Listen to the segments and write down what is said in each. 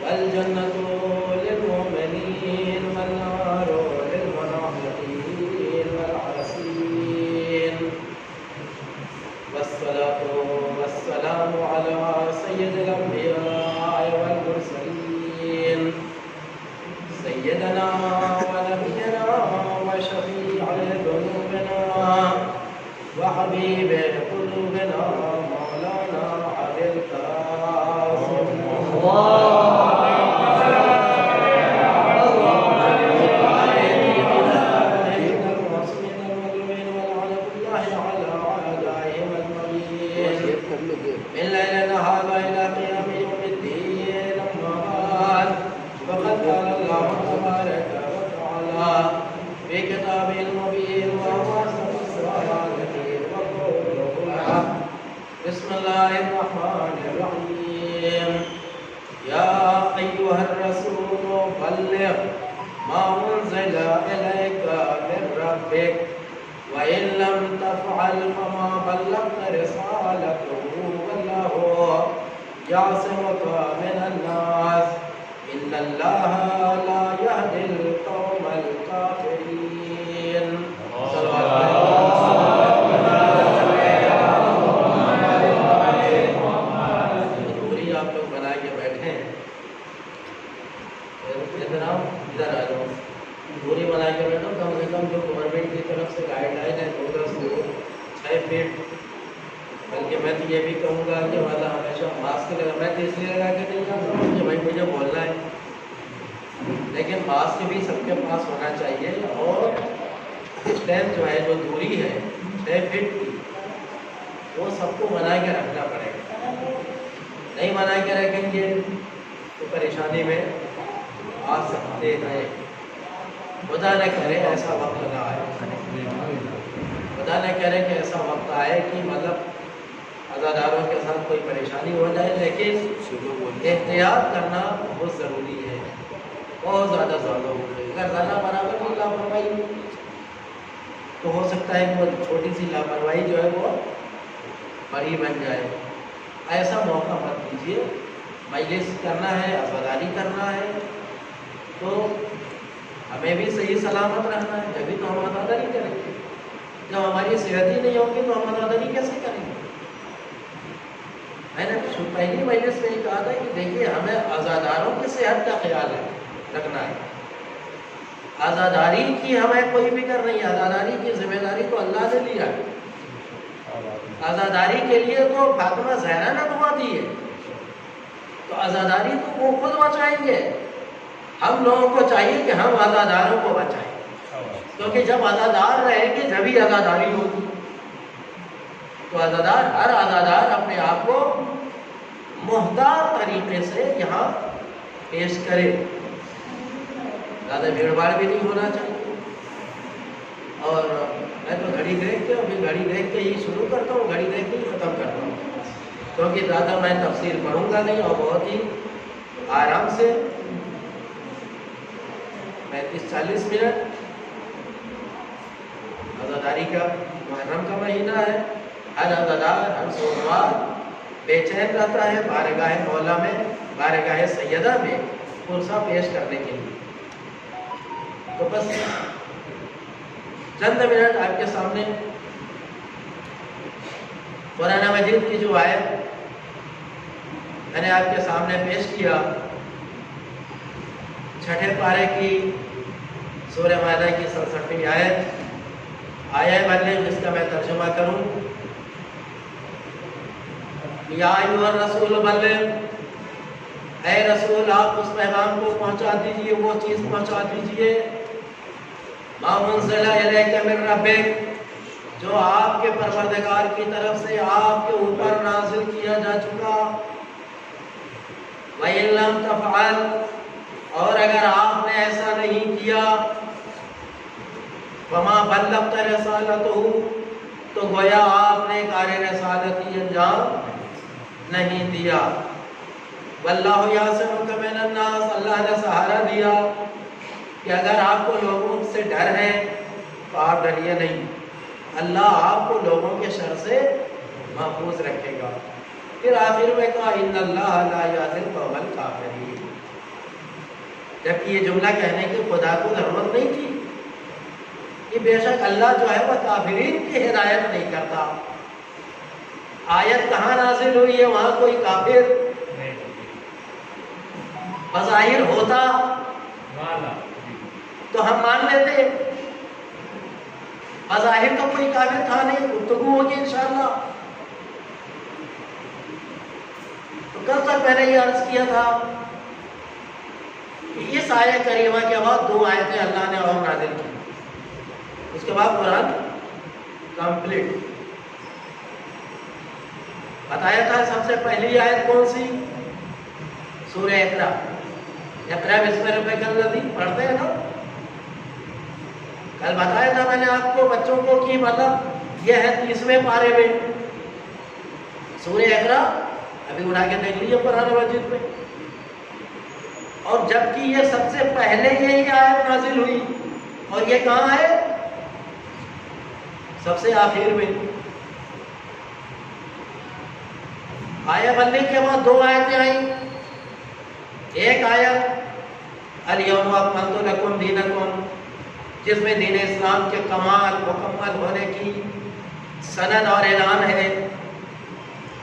والجنة للمؤمنين والنار للمنافقين والعاصين والصلاة والسلام على سيد الأنبياء والمرسلين سيدنا ونبينا وشفيع ذنوبنا وحبيب قلوبنا مولانا أبي القاسم من ليلنا هذا إلى قيام يوم الدين أما بعد فقد قال الله تبارك وتعالى في كتابه المبين وهو أصدق الصادقين وقوله الحق بسم الله الرحمن الرحيم يا أيها الرسول بلغ ما أنزل إليك من ربك وإن لم تفعل فما بلغت رسالته والله يعصمك من الناس إن الله لا يهدي القوم الكافرين دوری آپ لوگ بنا کے بیٹھے ہیں ادھر آ جاؤ دوری بنا کے بیٹھو کم سے کم جو گورنمنٹ کی طرف سے گائیڈ لائن ہے 2 فٹ 6 فٹ بلکہ میں تو یہ بھی کہوں گا کہ والا ہمیشہ ماسک لگا میں تو اس لیے لگا کے نہیں جاتا ہوں کہ بھائی مجھے بولنا ہے لیکن ماسک بھی سب کے پاس ہونا چاہیے اور ڈسٹینس جو ہے جو دوری ہے 6 فٹ کی وہ سب کو بنا کے رکھنا پڑے گا نہیں بنا کے رکھیں گے تو پریشانی میں آ سکتے ہیں خدا نہ کرے ایسا وقت نہ آئے خدا نہ کرے کہ ایسا وقت آئے کہ مطلب عزاداروں کے ساتھ کوئی پریشانی ہو جائے لیکن احتیاط کرنا بہت ضروری ہے بہت زیادہ ضروری ہے اگر زیادہ برابر کی لاپرواہی تو ہو سکتا ہے کہ وہ چھوٹی سی لاپرواہی جو ہے وہ بڑی بن جائے ایسا موقع مت دیجیے مجلس کرنا ہے عزاداری کرنا ہے تو ہمیں بھی صحیح سلامت رہنا ہے جبھی تو ہم عزاداری کریں گے جب ہماری صحت ہی نہیں ہوگی تو ہم عزاداری کیسے کریں گے میں نے پہلی مجلس میں یہ کہا تھا کہ دیکھیے ہمیں عزاداروں کی صحت کا خیال رکھنا ہے عزاداری کی ہمیں کوئی فکر نہیں ہے عزاداری کی ذمہ داری تو اللہ نے لیا ہے عزاداری کے لیے تو فاطمہ زہرا نے دعا دی ہے تو عزاداری تو وہ خود بچائیں گے ہم لوگوں کو چاہیے کہ ہم عزاداروں کو بچائیں کیونکہ جب عزادار رہیں گے جبھی عزاداری ہوگی تو عزادار ہر عزادار اپنے آپ کو محتاط طریقے سے یہاں پیش کرے زیادہ بھیڑ بھاڑ بھی نہیں ہونا چاہیے اور میں تو گھڑی دیکھ کے ابھی گھڑی دیکھ کے ہی شروع کرتا ہوں گھڑی دیکھ کے ہی ختم کرتا ہوں کیونکہ زیادہ میں تفصیل پڑھوں گا نہیں اور بہت ہی آرام سے 35-40 منٹ عزاداری کا محرم کا مہینہ ہے ہر عزادار ہر سوموار بے چین رہتا ہے بارگاہ مولا میں بارگاہ سیدہ میں پرسہ پیش کرنے کے لیے تو بس چند منٹ آپ کے سامنے قرآن مجید کی جو آیت میں نے آپ کے سامنے پیش کیا 6 پارے کی سورہ مائدہ کی 67ویں آیت آیہ بلغ جس کا میں ترجمہ کروں یا ایھا الرسول بلغ اے رسول آپ اس پیغام کو پہنچا دیجئے وہ چیز پہنچا دیجئے ما انزل الیک من ربک جو آپ کے پروردگار کی طرف سے آپ کے اوپر نازل کیا جا چکا وَإِن لَّمْ تَفْعَلْ اور اگر آپ نے ایسا نہیں کیا وَمَا بَلَّغْتَ رِسَالَتَهُ تو گویا آپ نے کار رسالتی انجام نہیں دیا واللہ یعصمک من الناس اللہ نے سہارا دیا کہ اگر آپ کو لوگوں سے ڈر ہے تو آپ ڈریے نہیں اللہ آپ کو لوگوں کے شر سے محفوظ رکھے گا پھر آخر میں کہا ان اللہ لا یہدی القوم الکافرین جبکہ یہ جملہ کہنے کی خدا کو ضرورت نہیں تھی کہ بے شک اللہ جو ہے وہ کافرین کی ہدایت نہیں کرتا۔ آیت کہاں نازل ہوئی ہے؟ وہاں کوئی کافر بظاہر ہوتا تو ہم مان لیتے، بظاہر تو کوئی کافر تھا نہیں، گفتگو ہوگی انشاءاللہ۔ تو کل تک میں نے یہ عرض کیا تھا کہ اس آیت کریمہ کے بعد 2 آیتیں اللہ نے اور نازل کی، اس کے بعد قرآن کمپلیٹ۔ بتایا تھا سب سے پہلی آیت کون سی؟ سورہ اقرا، اقرا بسم ربک الذی، پڑھتے ہیں نا؟ کل بتایا تھا میں نے آپ کو بچوں کو کہ مطلب یہ ہے 30ویں پارے میں سورہ اقرا، ابھی اٹھا کے دیکھ لیجیے قرآن مجید میں۔ اور جبکہ یہ سب سے پہلے یہی آیت نازل ہوئی، اور یہ کہاں ہے؟ سب سے آخر میں۔ آیا بننے کے بعد 2 آیتیں آئیں، ایک آیت الیوم اکملت لکم دینکم، جس میں دین اسلام کے کمال مکمل ہونے کی سند اور اعلان ہے،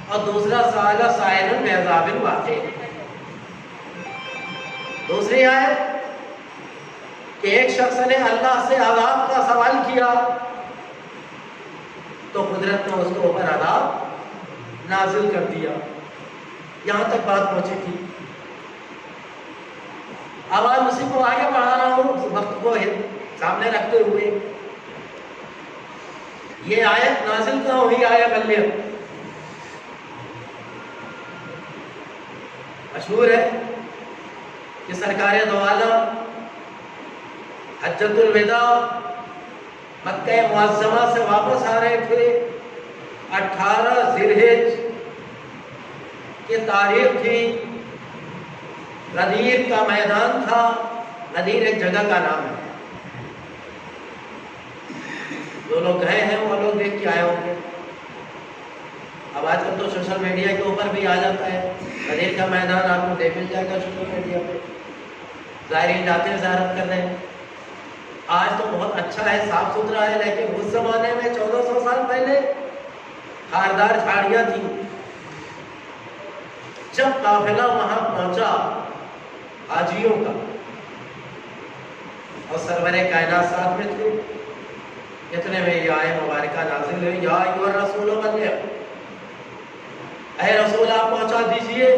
اور دوسرا سال سائل بعذاب واقع۔ دوسری آیت کہ ایک شخص نے اللہ سے عذاب کا سوال کیا تو قدرت نے اس کے اوپر عذاب نازل کر دیا۔ یہاں تک بات پہنچی تھی۔ اب آج اسی کو آگے بڑھا رہا ہوں وقت کو سامنے رکھتے ہوئے۔ یہ آیت نازل کہاں ہوئی؟ آیا بلے مشہور ہے کہ سرکار دو عالم حجۃ الوداع مکہ معظمہ سے واپس آ رہے تھے۔ 18 ذی الحجہ کی تاریخ تھی۔ غدیر کا میدان تھا، غدیر ایک جگہ کا نام ہے، جو لوگ گئے ہیں وہ لوگ دیکھ کے آئے ہوں گے۔ اب آج کل تو سوشل میڈیا کے اوپر بھی آ جاتا ہے، غدیر کا میدان آپ کو دیکھ مل جائے گا سوشل میڈیا پہ، زائرین جاتے ہیں زیارت کر رہے ہیں۔ آج تو بہت اچھا ہے، صاف ستھرا ہے، لیکن اس زمانے میں 1400 سال پہلے خاردار جھاڑیاں تھیں۔ جب قافلہ وہاں پہنچا حاجیوں کا، اور سرور کائنات ساتھ میں تھے، اتنے میں یہ آیت مبارکہ نازل ہوئی، یا ایھا الرسول بلغ، اے رسول آپ پہنچا دیجئے۔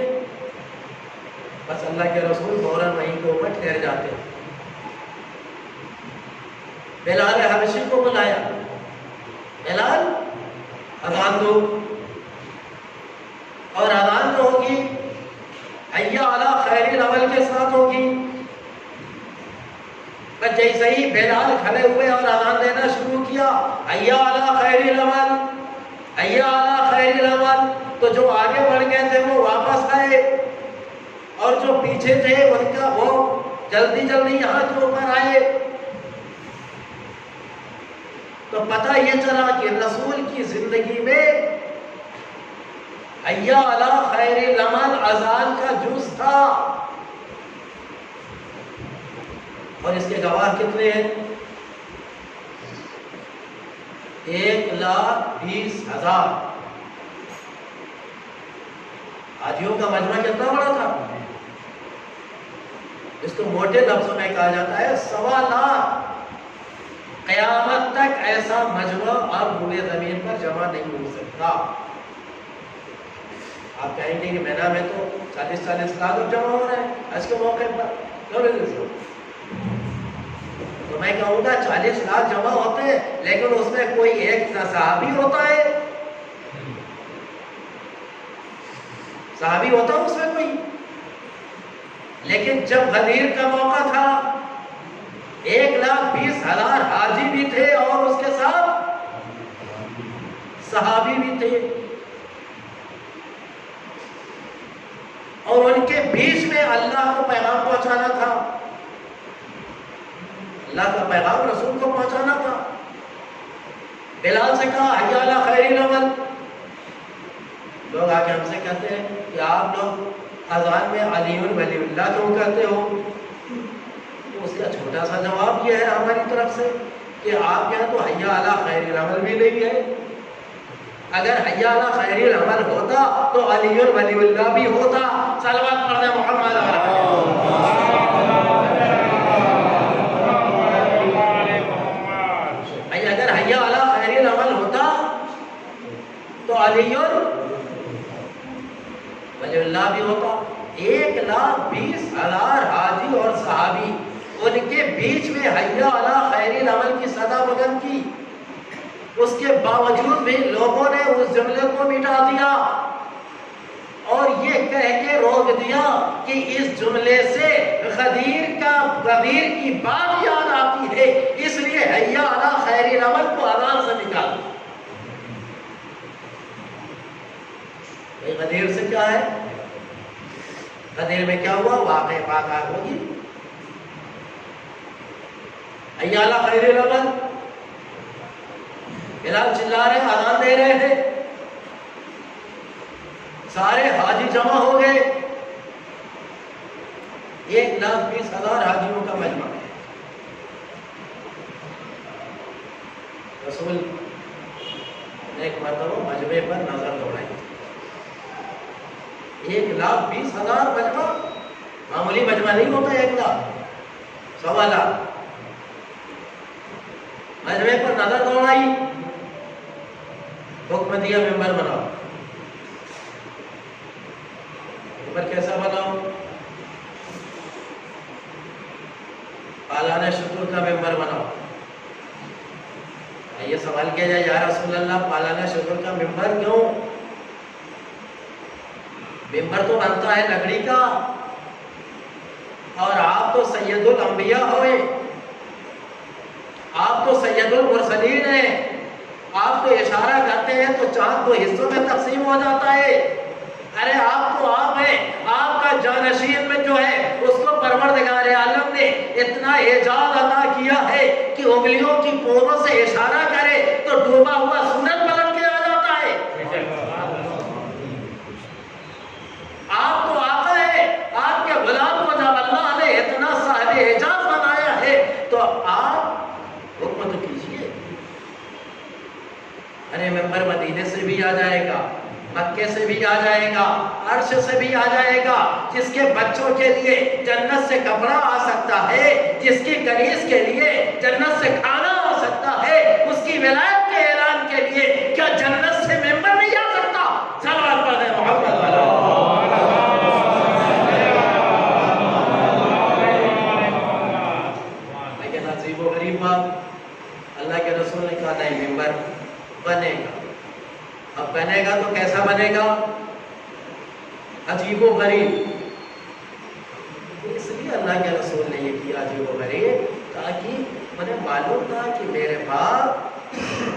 بس اللہ کے رسول فوراً وہیں کے اوپر ٹھہر جاتے ہیں۔ بلال حبشی کو بلایا، بلال اذان دو، اور اذان جو ہوگی حی علی خیر العمل کے ساتھ ہوگی۔ بس جیسے ہی بلال کھڑے ہوئے اور اذان دینا شروع کیا، حی علی خیر العمل، حی علی خیر العمل، تو جو آگے بڑھ گئے تھے وہ واپس آئے، اور جو پیچھے تھے ان کا وہ جلدی جلدی یہاں کے اوپر آئے۔ تو پتہ یہ چلا کہ رسول کی زندگی میں حی علی خیر العمل اذان کا جز تھا، اور اس کے گواہ کتنے ہیں؟ 1,20,000 حاجیوں کا مجمع کتنا بڑا تھا؟ اس کو موٹے لفظوں میں کہا جاتا ہے 1,25,000۔ قیامت تک ایسا مجمع اب روئے زمین پر جمع نہیں ہو سکتا۔ آپ کہیں گے کہ مینا میں تو 40 لاکھ جمع ہو رہے ہیں آج کے موقع پر، تو میں کہوں گا 40 لاکھ جمع ہوتے ہیں، لیکن اس میں کوئی ایک صحابی ہوتا ہے؟ صحابی ہوتا ہے اس میں کوئی؟ لیکن جب غدیر کا موقع تھا 1,20,000 حاجی بھی تھے اور اس کے ساتھ صحابی بھی تھے، اور ان کے بیچ میں اللہ کو پیغام پہنچانا تھا، اللہ کا پیغام رسول کو پہنچانا تھا۔ بلال سے کہا حی علی خیر العمل۔ لوگ آگے ہم سے کہتے ہیں کہ آپ لوگ اذان میں علی ولی اللہ کیوں کہتے ہو؟ اس کا چھوٹا سا جواب یہ ہے ہماری طرف سے کہ آپ کے یہاں تو حی علی خیر العمل بھی نہیں ہے. اگر حی علی خیر العمل ہوتا تو علی ولی اللہ بھی ہوتا. صلوات پڑھ دیں محمد اگر حی علی خیر العمل ہوتا تو علی ولی اللہ بھی ہوتا. 1,20,000 حاجی اور صحابی ان کے بیچ میں حی علی خیر العمل کی صدا بلند کی. اس کے باوجود بھی لوگوں نے اس جملے کو مٹا دیا اور یہ کہہ کے روک دیا کہ اس جملے سے غدیر کی بات یاد آتی ہے، اس لیے حی علی خیر العمل کو اذان سے نکال. غدیر سے کیا ہے؟ غدیر میں کیا ہوا؟ واقع واقع ہوگی. حی علی خیر العمل بلال چلا رہے اذان دے رہے تھے، سارے حاجی جمع ہو گئے. 1,20,000 حاجیوں کا مجمع. رسول نے ایک مرتبہ مجمع پر نظر دوڑائی. 1,20,000 مجمع معمولی مجمع نہیں ہوتا. 1,00,000 سوا لاکھ مجمع پر نظر دوڑائی. حکم دیا ممبر بناؤ. ممبر کیسا بناؤ؟ پالانہ شکر کا ممبر بناؤ. یہ سوال کیا جائے یا رسول اللہ پالانہ شکر کا ممبر کیوں؟ ممبر تو بنتا ہے لکڑی کا اور آپ تو سید الانبیاء ہوئے، آپ تو سید المرسلین ہیں. آپ تو اشارہ کرتے ہیں تو چاند دو حصوں میں تقسیم ہو جاتا ہے. ارے آپ تو آپ ہیں، آپ کا جانشین میں جو ہے اس کو پروردگار عالم نے اتنا اعجاز عطا کیا ہے کہ انگلیوں کی پوروں سے اشارہ کرے تو ڈوبا ہوا سورج پلٹ کے آ جاتا ہے. آپ تو آقا ہے، آپ کے غلام کو جب اللہ نے اتنا صاحب اعجاز بنایا ہے تو آپ حکم تو کیجیے. ارے ممبر مدینے سے بھی آ جائے گا، مکے سے بھی آ جائے گا، عرش سے بھی آ جائے گا. جس کے بچوں کے لیے جنت سے کپڑا آ سکتا ہے، جس کی کنیز کے لیے جنت سے کھانا آ سکتا ہے، اس کی ولایت کے اعلان کے لیے کیا جنت سے ممبر نہیں آ سکتا؟ صلوات پڑھ دیں محمد والا. لیکن عجیب و غریب بات، اللہ کے رسول نے کہا نہیں ممبر بنے گا. اب بنے گا تو کیسا بنے گا؟ عجیب و غریب. اس لیے اللہ کے رسول نے یہ کیا عجیب و غریب تاکہ مجھے معلوم تھا کہ میرے بعد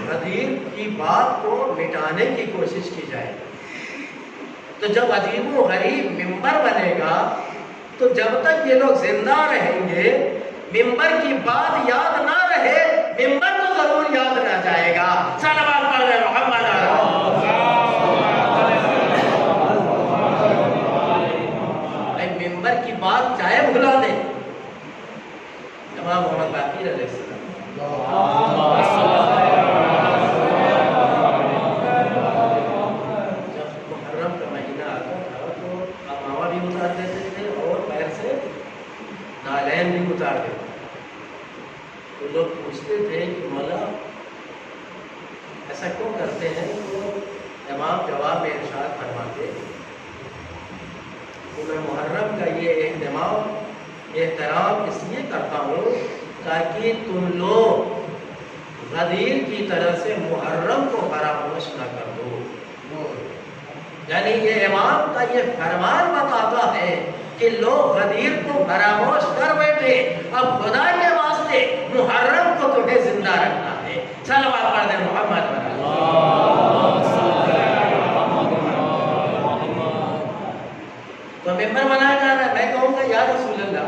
غدیر کی بات کو مٹانے کی کوشش کی جائے. تو جب عجیب و غریب ممبر بنے گا تو جب تک یہ لوگ زندہ رہیں گے ممبر کی بات یاد نہ رہے، ممبر تو ضرور یاد رہ جائے گا. صلوات پڑھ رہے محمد. ممبر کی بات چاہے بھلا دیں. امام محمد باقر علیہ السلام جب محرم کا مہینہ آتا تھا تو امامہ بھی اتار دیتے تھے اور پیر سے نالین بھی اتار دیتے. تو لوگ پوچھتے تھے کہ مولا ایسا کیوں کرتے ہیں؟ تو امام جواب میں ارشاد فرماتے کہ میں محرم کا یہ احترام اس لیے کرتا ہوں تاکہ تم لوگ غدیر کی طرح سے محرم کو فراموش نہ کر دو. یعنی یہ امام کا یہ فرمان بتاتا ہے کہ لوگ غدیر کو فراموش کر بیٹھے، اب خدا کے واسطے محرم کو تمہیں زندہ رکھنا ہے. صلوات پڑھ دیں محمد. تو ممبر بنایا جا رہا ہے. میں کہوں گا یا رسول اللہ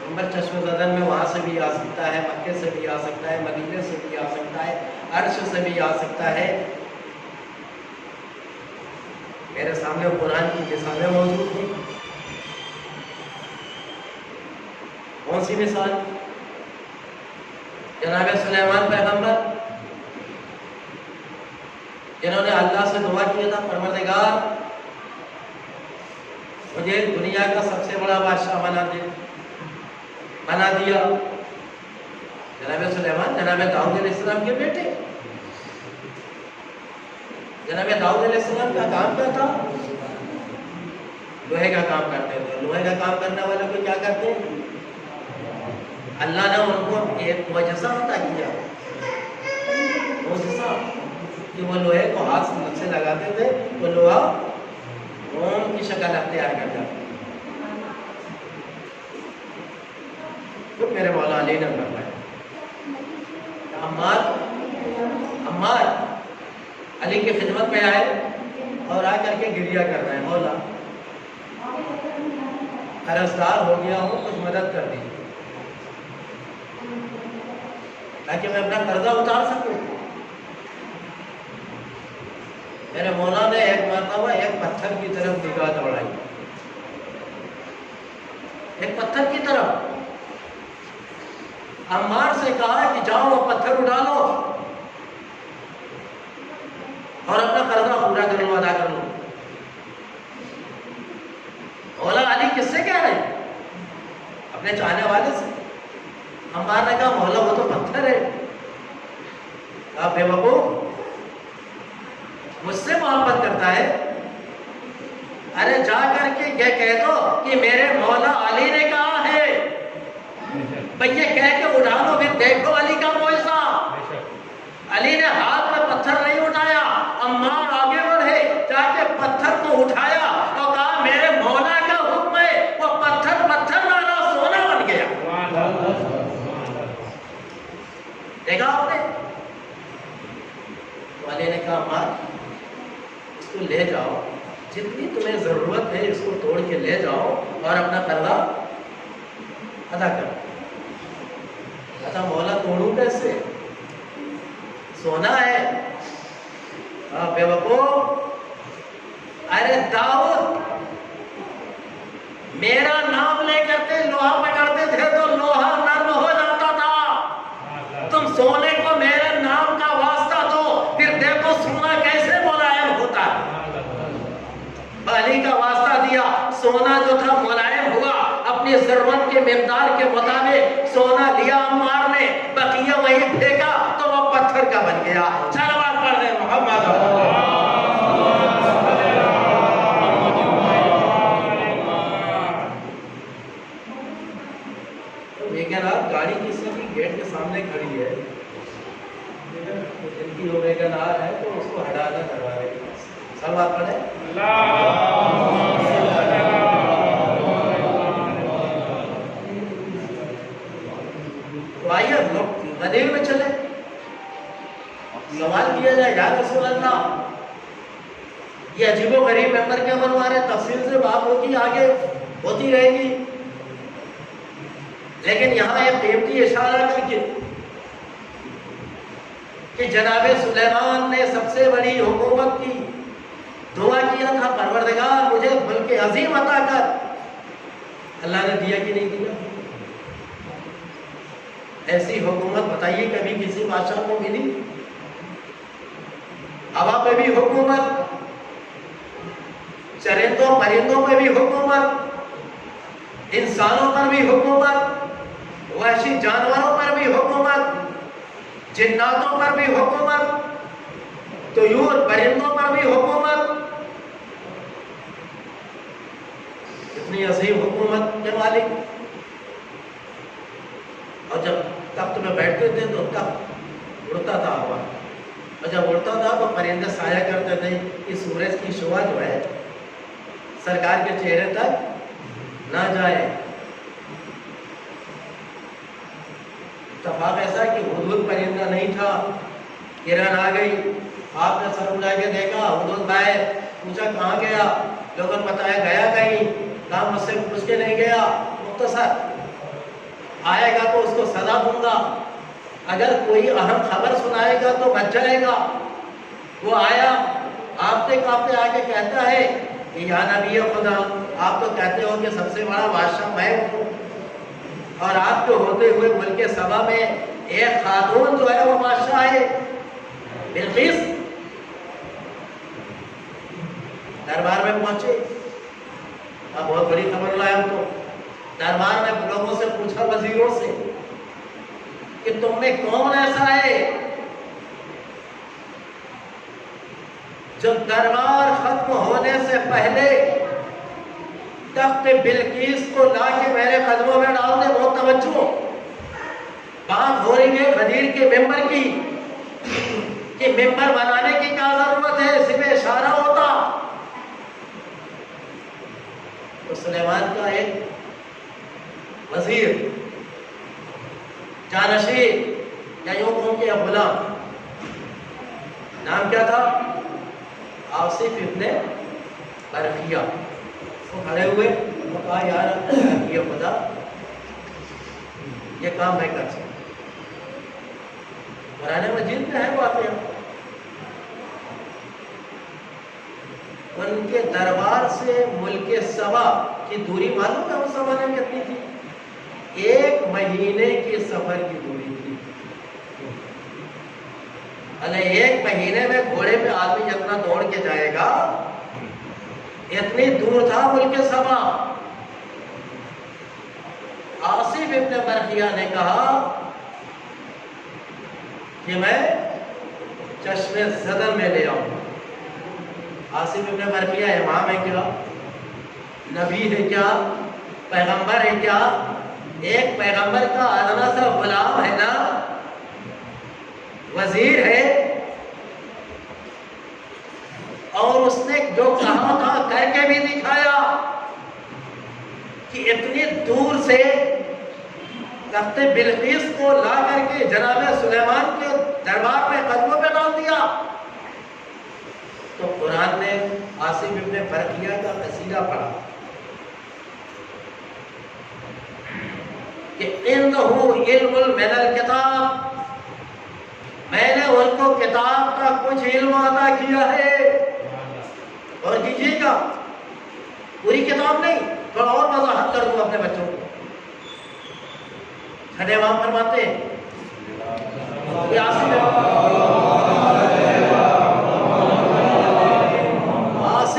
ممبر چشم زدن میں وہاں سے بھی آ سکتا ہے، مکے سے بھی آ سکتا ہے، مدینے سے بھی آ سکتا ہے، عرش سے بھی آ سکتا ہے. میرے سامنے قرآن کی مثالیں موجود ہیں. کون سی مثال؟ جناب سلیمان پیغمبر جنہوں نے اللہ سے دعا کیا تھا پروردگار مجھے دنیا کا سب سے بڑا بادشاہ بنا دیا. جناب سلیمان جناب داؤد علیہ السلام کے بیٹے. جناب داؤد علیہ السلام کا کام کیا تھا؟ لوہے کا کام کرتے تھے. لوہے کا کام کرنے والوں کو کیا کرتے ہیں؟ اللہ نے ان کو ایک معجزہ عطا کیا. معجزہ کہ وہ لوہے کو ہاتھ سے لگاتے تھے تو لوہا موم کی شکل اختیار کر جاتا. تو میرے مولا علی نے فرمایا عمار علی کی خدمت میں آئے اور آ کر کے گریہ کر رہے ہیں مولا قرضدار ہو گیا ہوں کچھ مدد کر دی تاکہ میں اپنا قرضہ اتار سکوں. میرے مولا نے ایک مرتبہ ایک پتھر کی طرف نگاہ دوڑائی. ایک پتھر کی طرف عمار سے کہا کہ جاؤ وہ پتھر اٹھا لو اور اپنا قرضہ پورا کر لو ادا کر لو. مولا علی کس سے کہہ رہے ہیں؟ اپنے چاہنے والے سے. عمار نے کہا مولا وہ تو پتھر ہے. کہا بے وقوف مجھ سے محبت کرتا ہے. ارے جا کر کے یہ کہہ دو کہ میرے مولا علی نے کہا ہے. بھئی یہ کہہ کے اٹھا لو پھر دیکھو علی کا معجزہ. علی نے ہاتھ میں پتھر نہیں اٹھایا. عمار آگے بڑھے جا کے پتھر کو اٹھایا اور کہا میرے مولا کا حکم ہے. وہ پتھر ڈالا سونا بن گیا. دیکھا آپ نے؟ تو علی نے کہا عمار اس کو لے جاؤ جتنی تمہیں ضرورت ہے اس کو توڑ کے لے جاؤ اور اپنا قرضہ ادا کرو. اچھا مولا توڑوں کیسے؟ سونا ہے. بے وقوف ارے داؤد میرا نام لے کرتے لوہا پکڑتے تھے تو لوہا نرم ہو جاتا تھا. تم سونے کو میرے نام کا واسطہ دو پھر دیکھو سونا کیسے ملائم ہوتا ہے. علی کا واسطہ دیا سونا جو تھا ملائم ہوا. اپنی ضرورت کے مقدار کے مطابق سونا لیا عمار نے بقیہ وہی پھینکا تو وہ پتھر کا بن گیا. صلوات پڑھ دیں محمد. لیکن آپ گاڑی کسی کی گیٹ کے سامنے کھڑی ہے جن کی اویگن آر ہے تو اس کو ہٹا کر کروا دیں. صلوات پڑھیں. تو آئیے مدینے میں چلے سوال کیا جائے یا رسول اللہ یہ عجیب و غریب ممبر کیا بنوا رہے. تفصیل سے بات ہوگی آگے ہوتی رہے گی لیکن یہاں ایک قیمتی اشارہ کر کے کہ جناب سلیمان نے سب سے بڑی حکومت کی دعا کیا تھا پروردگار مجھے ملک عظیم عطا کر. اللہ نے دیا کہ نہیں دیا؟ ایسی حکومت بتائیے کبھی کسی بادشاہ کو ملی؟ ہوا پہ بھی حکومت, چرندوں پرندوں پہ بھی حکومت, انسانوں پر بھی حکومت, وحشی جانوروں پر بھی حکومت, جناتوں پر بھی حکومت, طیور پرندوں پر بھی حکومت. اتنی عظیم حکومت کے مالک. اور جب تخت میں بیٹھتے تھے تو تخت اڑتا تھا ہوا, اور جب اڑتا تھا تو پرندے سایہ کرتے تھے کہ سورج کی شعاع جو ہے سرکار کے چہرے تک نہ جائے. اتفاق ایسا کہ ہدہد پرندہ نہیں تھا, کرن آ گئی, آپ نے سر اٹھا کے دیکھا, ہدہد بھائی پوچھا کہاں گیا, لوگوں نے بتایا گیا کہیں, کہا مجھ سے پوچھ کے نہیں گیا, مختصر آئے گا تو اس کو سزا دوں گا, اگر کوئی اہم خبر سنائے گا تو بچ جائے گا. وہ آیا کانپتے کانپتے آ کے کہتا ہے کہ یا نبی خدا آپ تو کہتے ہو کہ سب سے بڑا بادشاہ میں ہوں, اور آپ کے ہوتے ہوئے ملک سبا میں ایک خاتون جو ہے وہ بادشاہ ہے بلقیس، دربار میں پہنچے، اب بہت بڑی خبر لایا ہم تو، دربار میں لوگوں سے پوچھا، وزیروں سے، کہ تم میں کون ایسا ہے جو دربار ختم ہونے سے پہلے تخت بلقیس کو لا کے میرے قدموں میں ڈال دے۔ بہت توجہ، بات ہو رہی ہے غدیر کے ممبر کی، کہ ممبر بنانے کی کیا ضرورت ہے، صرف اشارہ ہوتا۔ تو سلیمان کا ایک وزیر جانشین یا یوں کہوں کہ غلام، نام کیا تھا؟ آصف ابن برقیہ، وہ کھڑے ہوئے، وہ کہا یار یہ خدا یہ کام میں کر سکتا، قرآن مجید میں ہے واقعہ، ان کے دربار سے ملک سبا کی دوری معلوم ہے اس زمانے میں کتنی تھی؟ 1 مہینے کے سفر کی دوری تھی۔ اللہ 1 مہینے میں گھوڑے پہ آدمی جتنا دوڑ کے جائے گا اتنی دور تھا ملک سبا۔ آصف ابن برقیہ نے کہا کہ میں چشمے زدن میں لے آؤں۔ آصف ابن برقیہ امام ہے کیا؟ نبی ہے کیا؟ پیغمبر ہے کیا؟ ایک پیغمبر کا ادنا سا غلام ہے نا، وزیر ہے، اور اس نے جو کہا تھا کر کے بھی دکھایا کہ اتنی دور سے تخت بلقیس کو لا کر کے جناب سلیمان کے دربار میں قدموں پہ ڈال دیا۔ تو قرآن نے آصف ابن برقیہ کا قصیدہ پڑھا کہ اِنَّهُ عِلْمٌ مِنَ الْكِتَابِ، میں نے ان کو کتاب کا کچھ علم عطا کیا ہے۔ اور کیجیے گا، پوری کتاب نہیں، تھوڑا اور وضاحت کر دوں اپنے بچوں کو۔ چھٹے امام فرماتے ہیں کہ آصف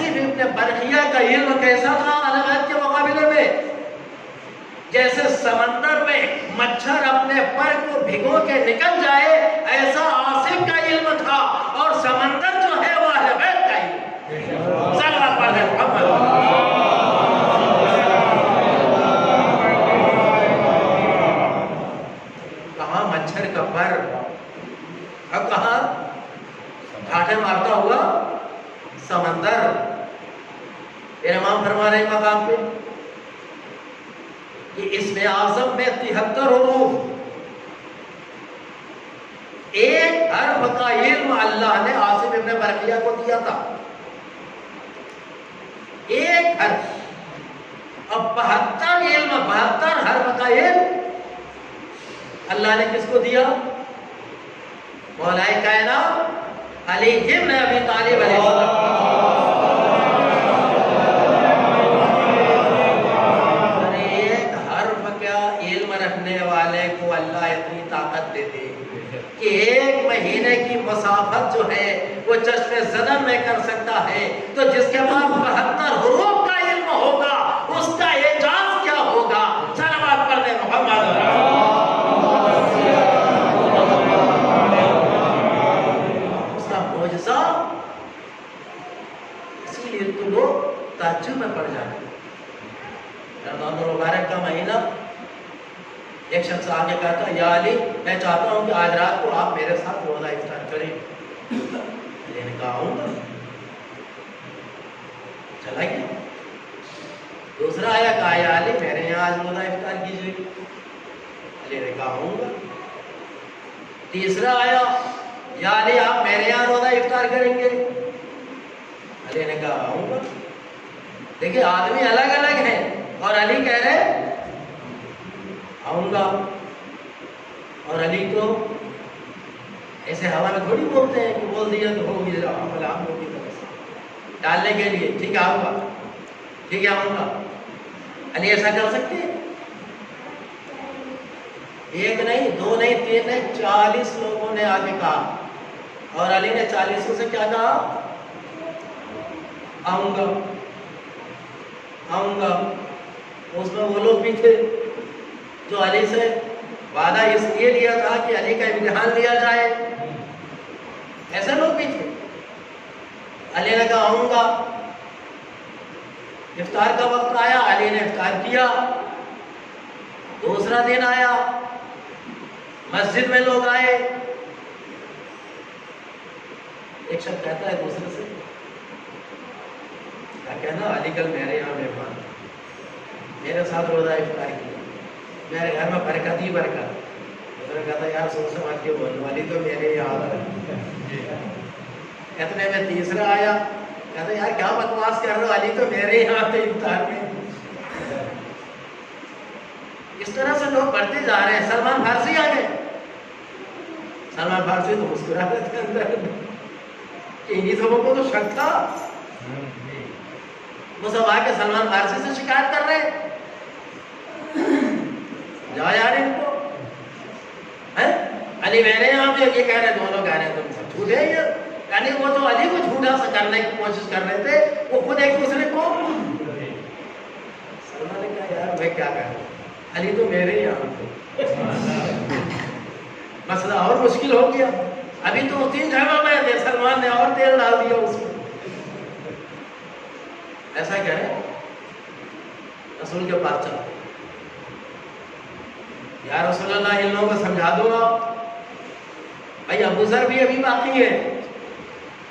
ابن برقیہ کا علم کیسا تھا علامات کے مقابلے میں؟ جیسے سمندر میں مچھر اپنے پر کو بھگو کے نکل جائے، ایسا آصف کا علم تھا، اور سمندر جو ہے وہ اہل بیت کا علم۔ صلی اللہ علیہ وسلم۔ کہاں مچھر کا پر، اب کہاں گھاٹے مارتا ہوا سمندر۔ پھر امام فرما رہے مقام پہ کہ اسم اعظم میں 73 حروف، ایک حرف کا علم اللہ نے آصف ابن برقیہ کو دیا تھا، ایک حرف، اب 72 علم، 72 حرف کا علم اللہ نے کس کو دیا؟ مولا کائنات علی ابن ابی طالب علیہ السلام۔ اللہ اتنی طاقت دیتے کہ 1 مہینے کی مسافت جو ہے وہ چشم زدن میں کر سکتا ہے، تو جس کے پاس 72 حروف کا علم ہوگا اس کا اعجاز کیا ہوگا؟ صلوات پڑھنے محمد۔ اس کا معجزہ، اسی لیے تو لوگ تعجب میں پڑ جاتے ہیں۔ رمضان المبارک کا مہینہ، ایک شخص آگے کہتا یا علی میں چاہتا ہوں کہ آج رات کو آپ میرے ساتھ روزہ افطار کریں۔ علی نے کہا آؤں گا، چلا گیا۔ دوسرا آیا، کہا یا علی میرے یہاں آج روزہ افطار کیجیے۔ علی نے کہا آؤں گا۔ تیسرا آیا، یا علی آپ میرے یہاں روزہ افطار کریں گے؟ علی نے کہا آؤں گا۔ دیکھیں آدمی الگ الگ ہیں، اور علی کہہ رہے آؤں گا۔ اور علی تو ایسے ہوا میں تھوڑی بولتے ہیں کہ بول دیا تو ہو گیا، عمل عام لوگوں کی طرف سے ڈالنے کے لیے، ٹھیک ہے آؤں گا، ٹھیک ہے آؤں گا۔ علی ایسا کر سکتے ہیں؟ ایک نہیں، دو نہیں، تین نہیں، 40 لوگوں نے آگے کہا، اور علی نے 40 سے کیا کہا؟ آؤں گا آؤں گا۔ اس میں وہ لوگ بھی تھے جو علی سے وعدہ اس لیے لیا تھا کہ علی کا امتحان لیا جائے، ایسے لوگ بھی تھے۔ علی نے کہا آؤں گا۔ افطار کا وقت آیا، علی نے افطار کیا۔ دوسرا دن آیا، مسجد میں لوگ آئے، ایک شخص کہتا ہے دوسرے سے، کیا کہنا، علی کل میرے یہاں مہمان، میرے ساتھ روزہ افطار کیا، میرے گھر میں برکت ہی برکت۔ دوسرا کہتا یار سوچ سمجھ کے بولو، علی تو میرے یہاں ہے۔ اتنے میں تیسرا آیا، کہتا یار کیا بکواس کر رہے ہو، علی تو میرے یہاں تھے افطار میں۔ اس طرح سے لوگ بڑھتے جا رہے ہیں۔ سلمان فارسی آ گئے، سلمان فارسی تو مسکرا رہے تھے اندر کہ انہی سبوں کو تو شک تھا۔ وہ سب آ کے سلمان فارسی سے شکایت کر رہے ہیں، جا یار ان کو، علی میرے یہاں پہ یہ کہہ رہے، دونوں کہہ رہے ہیں تم سب جھوٹے ہیں۔ یعنی وہ جو علی کو جھوٹا سا کرنے کی کوشش کر رہے تھے، وہ خود ایک دوسرے کو، سلمان نے کہا یار میں کیا کہہ رہا ہوں، علی تو میرے یہاں پہ۔ مسئلہ اور مشکل ہو گیا، ابھی تو 3 جگہ میں تھے، سلمان نے اور تیل ڈال دیا اس میں۔ ایسا کہہ رہے رسول کے پاس چلو، یا رسول اللہ ان لوگوں کو سمجھا دو آپ، بھائی ابو ذر بھی ابھی باقی ہے،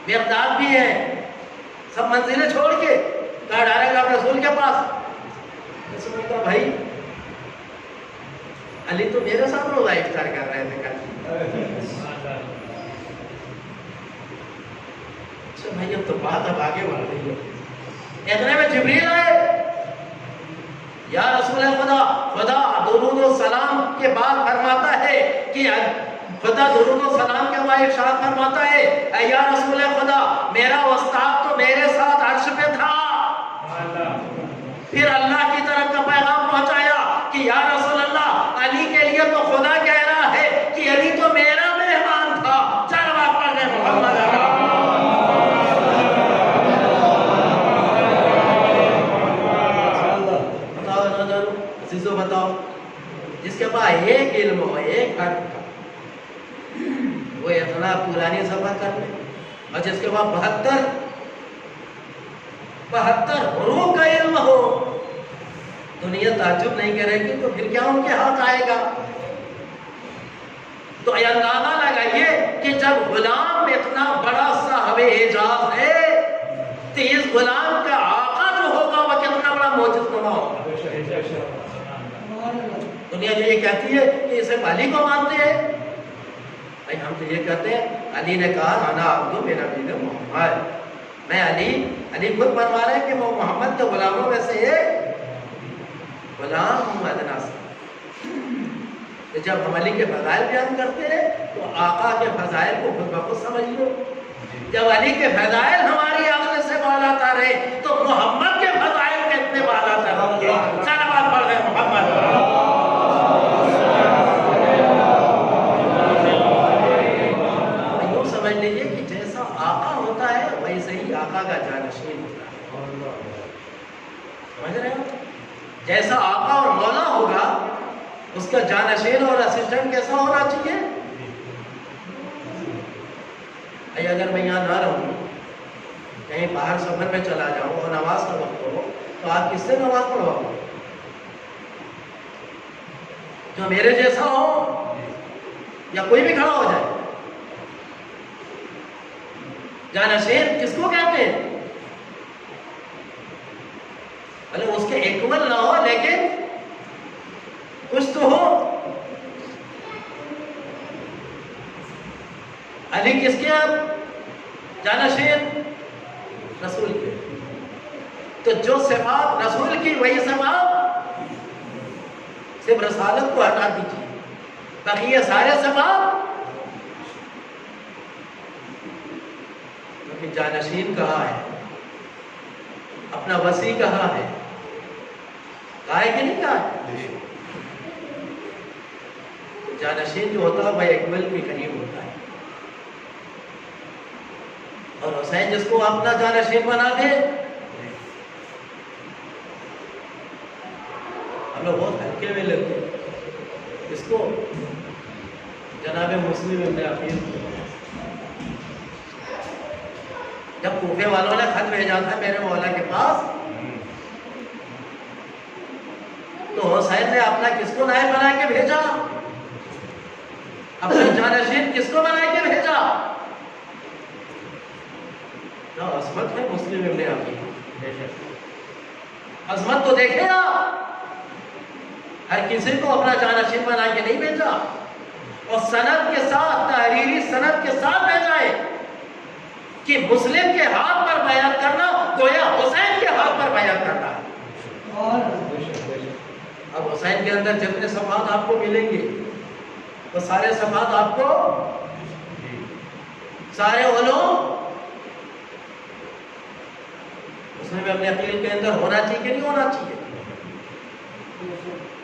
مقداد بھی ہے، سب منزلیں چھوڑ کے کہا ڈائریکٹ آپ رسول کے پاس۔ رسول نے کہا بھائی علی تو میرے ساتھ روزہ افطار کر رہے تھے کل۔ اچھا بھائی اب تو بات اب آگے بڑھ رہی ہے۔ اتنے میں جبریل آئے، یا رسول خدا درود و سلام کے بعد فرماتا ہے کہ خدا درود و سلام کے بعد ارشاد فرماتا ہے، اے یا رسول خدا میرا استاد تو میرے ساتھ عرش پہ تھا۔ پھر اللہ کی طرف کا پیغام پہنچایا کہ یا رسول اللہ علی کے لیے تو خدا کہہ رہا ہے کہ علی تو میرا مہمان تھا۔ چل واپس ہے محمد بتاؤ، جس کے پاس ایک علم ہو، ایک حرف کا، وہ اتنا پرانی سفر کر لے، اور جس کے پاس 72 حروف کا علم ہو، دنیا تعجب نہیں کرے گی تو پھر کیا ان کے ہاتھ آئے گا؟ تو یہ اندازہ لگائیے کہ جب غلام اتنا بڑا صاحب اعجاز ہے تو اس غلام کا آقا جو ہوگا وہ کتنا بڑا معجزہ نما ہوگا۔ دنیا جو یہ کہتی ہے کہ اسے علی کو مانتے ہیں، بھائی ہم تو یہ کہتے ہیں علی نے کہا انا عبد من عبید محمد، میں علی خود بنوا رہے ہیں کہ وہ محمد کے غلاموں میں سے ایک غلام ہوں ادنا سے۔ تو جب ہم علی کے فضائل بیان کرتے ہیں تو آقا کے فضائل کو خود بخود سمجھ لو۔ جب علی کے فضائل ہماری عقل سے بالا تر ہے تو محمد کے فضائل کتنے بالا تر ہوں گے؟ صلوات پڑھ رہے محمد۔ سمجھ لیجیے کہ جیسا آقا ہوتا ہے ویسے ہی آقا کا جانشین ہوتا ہے۔ سمجھ رہے ہیں؟ جیسا آقا اور مولا ہوگا اس کا جانشین اور اسسٹنٹ کیسا ہونا چاہیے؟ اگر میں یہاں نہ رہوں، کہیں باہر سفر میں چلا جاؤں اور نماز کا وقت ہو تو آپ کس سے نماز پڑھواؤ گے؟ جو میرے جیسا ہو یا کوئی بھی کھڑا ہو جائے؟ جانشین کس کو کہتے ہیں؟ بھلے اس کے ایکول نہ ہو لیکن کچھ تو ہو۔ علی کس کے جانشین؟ رسول کے۔ تو جو صفات رسول کی وہی صفات، صرف رسالت کو ہٹا دیجیے، باقی یہ سارے صفات۔ کہ جانشین کہاں ہے، اپنا وسیع کہاں ہے، کہا ہے کہ نہیں کہا ہے؟ جانشین جو ہوتا ہے وہ اکمل کے قریب ہوتا ہے، اور حسین جس کو اپنا جانشین بنا دے، ہم لوگ بہت ہلکے میں لیتے ہیں اس کو۔ جناب مسلم ابن عقیل جب کوفے والوں نے خط بھیجا تھا میرے مولا کے پاس، تو حسین نے اپنا کس کو نائب بنا کے بھیجا؟ اپنا جانشین کس کو بنا کے بھیجا؟ کیا عظمت ہے مسلم ابن عقیل! عظمت تو دیکھے آپ، ہر کسی کو اپنا جانشین بنا کے نہیں بھیجا، اور سند کے ساتھ، تحریری سند کے ساتھ بھیجا ہے کہ مسلم کے ہاتھ پر بیعت کرنا گویا حسین کے ہاتھ پر بیعت کرنا ہے۔ اب حسین کے اندر جتنے صفات آپ کو ملیں گے وہ سارے صفات آپ کو، سارے علوم مسلم ابن عقیل کے اندر ہونا چاہیے کہ نہیں ہونا چاہیے؟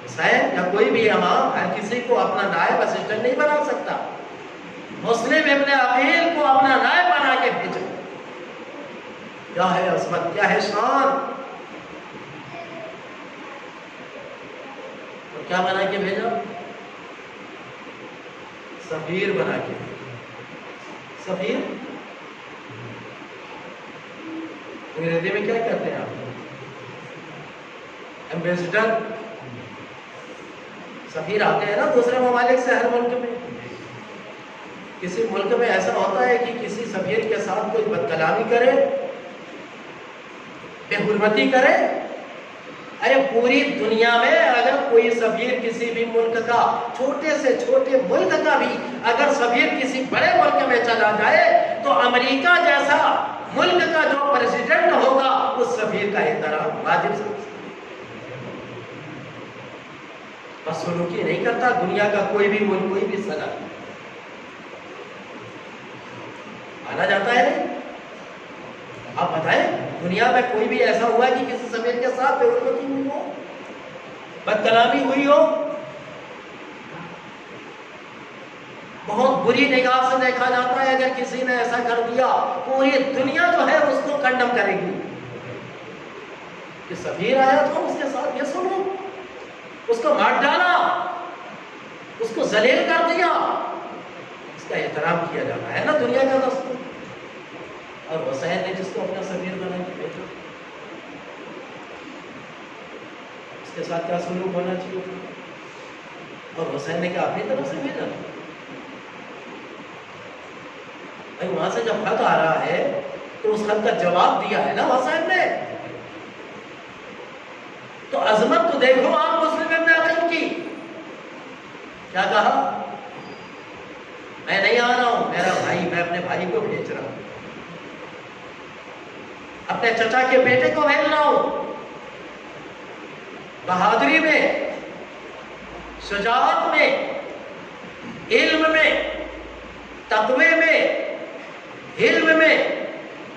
حسین یا کوئی بھی امام ہر کسی کو اپنا نائب اسسٹنٹ نہیں بنا سکتا، مسلم ابن عقیل کو اپنا نائب بنا کے بھیجا۔ کیا ہے عظمت، کیا ہے شان! اور کیا بنا کے بھیجا؟ سفیر بنا کے بھیجا۔ سفیر انگریزی میں کیا کہتے ہیں آپ؟ ایمبیسڈر۔ سفیر آتے ہیں نا دوسرے ممالک سے ہر ملک میں۔ کسی ملک میں ایسا ہوتا ہے کہ کسی سفیر کے ساتھ کوئی بد کلامی کرے، بے حرمتی کرے؟ ارے پوری دنیا میں اگر کوئی سفیر کسی بھی ملک کا، چھوٹے سے چھوٹے ملک کا بھی اگر سفیر کسی بڑے ملک میں چلا جائے تو امریکہ جیسا ملک کا جو پریزیڈنٹ ہوگا اس سفیر کا احترام واجب سمجھتا ہے۔ بس سلوکی نہیں کرتا دنیا کا کوئی بھی ملک، کوئی بھی صدر آنا جاتا ہے نہیں؟ آپ بتائیں دنیا میں کوئی بھی ایسا ہوا ہے کہ کسی سفیر کے ساتھ بے حرمتی ہوئی ہو، بد کلامی ہوئی ہو؟ بہت بری نگاہ سے دیکھا جاتا ہے اگر کسی نے ایسا کر دیا، پوری دنیا جو ہے اس کو کنڈم کرے گی کہ سفیر آیا تو اس کے ساتھ یہ سنو، اس کو مار ڈالا، اس کو ذلیل کر دیا، اس کا احترام کیا جاتا ہے نا دنیا کا دستور۔ اور حسین نے جس کو اپنا سفیر بنا کے بھیجا، اس کے ساتھ کیا سلوک ہونا چاہیے تھا؟ اور حسین نے کیا اپنی طرف سے بھیجا؟ بھائی وہاں سے جب خط آ رہا ہے تو اس خط کا جواب دیا ہے نا حسین نے۔ تو عظمت تو دیکھو آپ مسلم ابن عقیل کی، کیا کہا؟ میں نہیں آ رہا ہوں، میرا بھائی، میں اپنے بھائی کو بھیج رہا ہوں، اپنے چچا کے بیٹے کو بھیج رہا ہوں۔ بہادری میں، شجاعت میں، علم میں، تقوی میں، حلم میں،